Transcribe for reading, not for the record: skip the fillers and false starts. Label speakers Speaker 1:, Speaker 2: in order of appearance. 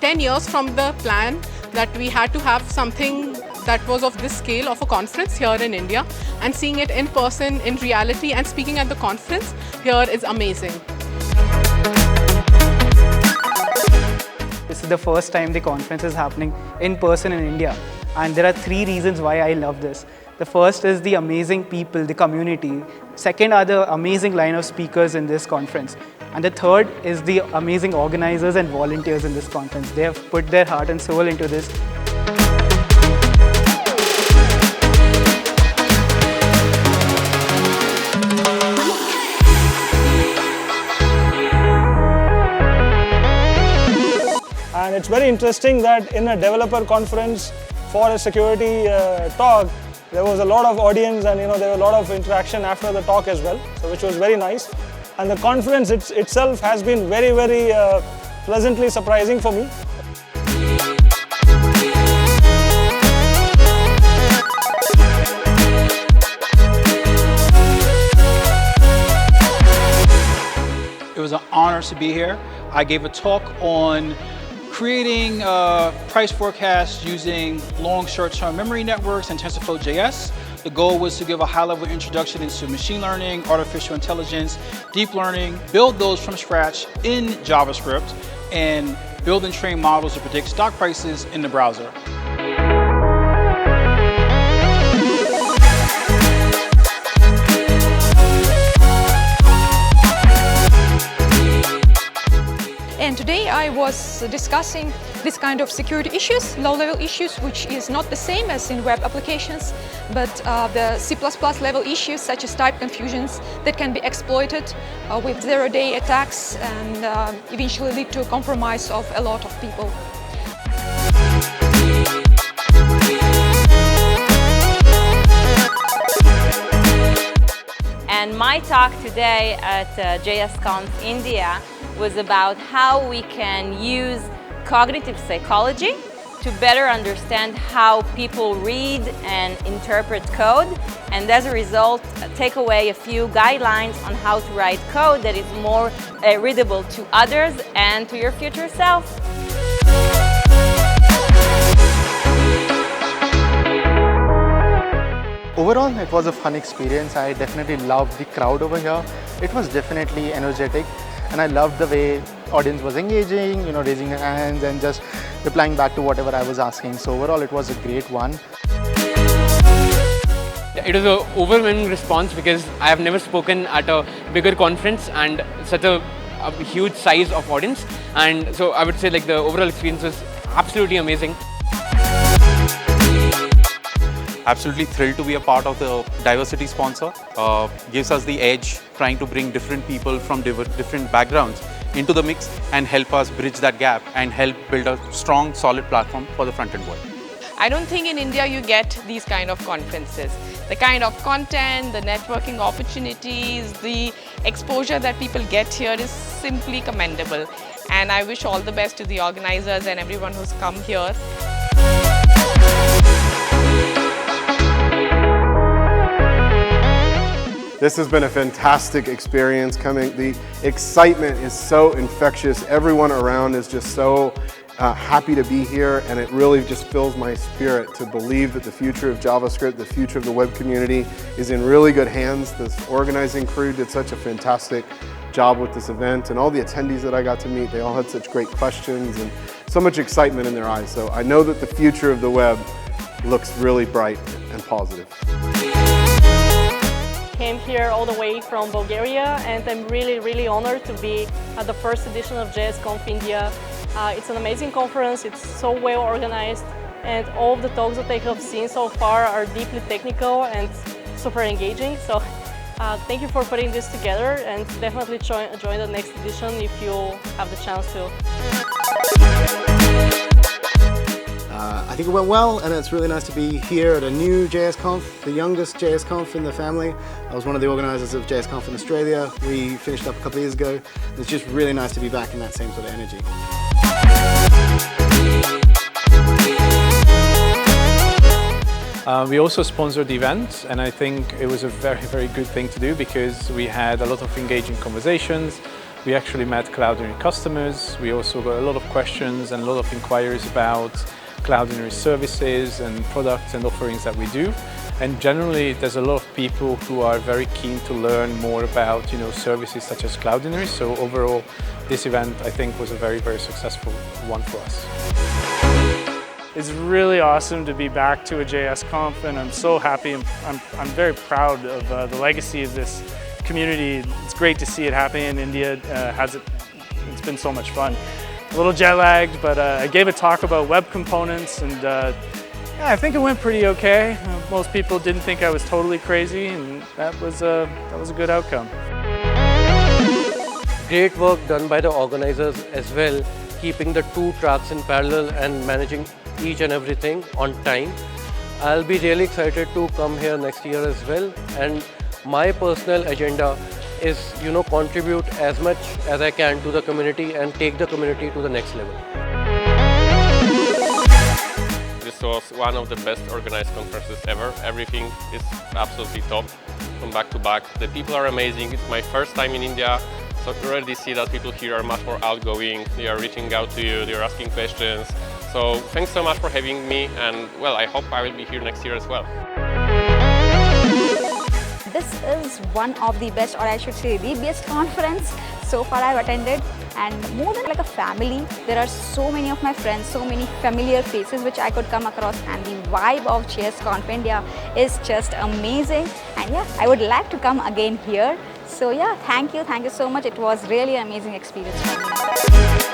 Speaker 1: 10 years from the plan that we had to have something that was of this scale of a conference here in India, and seeing it in person, in reality, and speaking at the conference here is amazing.
Speaker 2: This is the first time the conference is happening in person in India, and there are 3 reasons why I love this. The first is the amazing people, the community. Second are the amazing line of speakers in this conference. And the third is the amazing organizers and volunteers in this conference. They have put their heart and soul into this.
Speaker 3: And it's very interesting that in a developer conference for a security talk, there was a lot of audience, and there were a lot of interaction after the talk as well, so which was very nice. And the conference itself has been very, very pleasantly surprising for me.
Speaker 4: It was an honor to be here. I gave a talk on creating price forecasts using long short-term memory networks and TensorFlow.js. The goal was to give a high-level introduction into machine learning, artificial intelligence, deep learning, build those from scratch in JavaScript, and build and train models to predict stock prices in the browser.
Speaker 5: And today I was discussing this kind of security issues, low-level issues, which is not the same as in web applications, but the C++ level issues such as type confusions that can be exploited with zero-day attacks and eventually lead to a compromise of a lot of people.
Speaker 6: And my talk today at JSConf India was about how we can use cognitive psychology to better understand how people read and interpret code, and as a result take away a few guidelines on how to write code that is more readable to others and to your future self.
Speaker 7: Overall, it was a fun experience. I definitely loved the crowd over here. It was definitely energetic, and I loved the way audience was engaging, raising their hands and just replying back to whatever I was asking. So overall, it was a great one.
Speaker 8: It was an overwhelming response because I have never spoken at a bigger conference and such a huge size of audience. And so I would say the overall experience was absolutely amazing.
Speaker 9: Absolutely thrilled to be a part of the diversity sponsor. Gives us the edge, trying to bring different people from different backgrounds into the mix and help us bridge that gap and help build a strong, solid platform for the front-end world.
Speaker 1: I don't think in India you get these kind of conferences. The kind of content, the networking opportunities, the exposure that people get here is simply commendable. And I wish all the best to the organizers and everyone who's come here.
Speaker 10: This has been a fantastic experience coming. The excitement is so infectious. Everyone around is just so happy to be here, and it really just fills my spirit to believe that the future of JavaScript, the future of the web community is in really good hands. This organizing crew did such a fantastic job with this event, and all the attendees that I got to meet, they all had such great questions and so much excitement in their eyes. So I know that the future of the web looks really bright and positive.
Speaker 11: Came here all the way from Bulgaria, and I'm really honored to be at the first edition of JSConf India. It's an amazing conference, it's so well organized, and all of the talks that I have seen so far are deeply technical and super engaging. So thank you for putting this together, and definitely join the next edition if you have the chance to.
Speaker 12: I think it went well, and it's really nice to be here at a new JSConf, the youngest JSConf in the family. I was one of the organisers of JSConf in Australia. We finished up a couple of years ago. It's just really nice to be back in that same sort of energy.
Speaker 13: We also sponsored the event, and I think it was a very good thing to do because we had a lot of engaging conversations. We actually met Cloudinary customers. We also got a lot of questions and a lot of inquiries about Cloudinary services and products and offerings that we do. And generally, there's a lot of people who are very keen to learn more about, services such as Cloudinary. So overall, this event, I think, was a very, very successful one for us.
Speaker 14: It's really awesome to be back to a JSConf, and I'm so happy. I'm very proud of the legacy of this community. It's great to see it happening in India. It's been so much fun. A little jet lagged, but I gave a talk about web components, and yeah, I think it went pretty okay. Most people didn't think I was totally crazy, and that was a good outcome.
Speaker 15: Great work done by the organizers as well, keeping the two tracks in parallel and managing each and everything on time. I'll be really excited to come here next year as well, and my personal agenda is contribute as much as I can to the community and take the community to the next level.
Speaker 16: This was one of the best organized conferences ever. Everything is absolutely top from back to back. The people are amazing. It's my first time in India, so I already see that people here are much more outgoing. They are reaching out to you, they are asking questions. So thanks so much for having me, and well, I hope I will be here next year as well.
Speaker 17: This is one of the best, or I should say the best conference so far I've attended, and more than like a family, there are so many of my friends, so many familiar faces which I could come across, and the vibe of JSConf India is just amazing. And yeah, I would like to come again here. So yeah, thank you so much. It was really an amazing experience for me.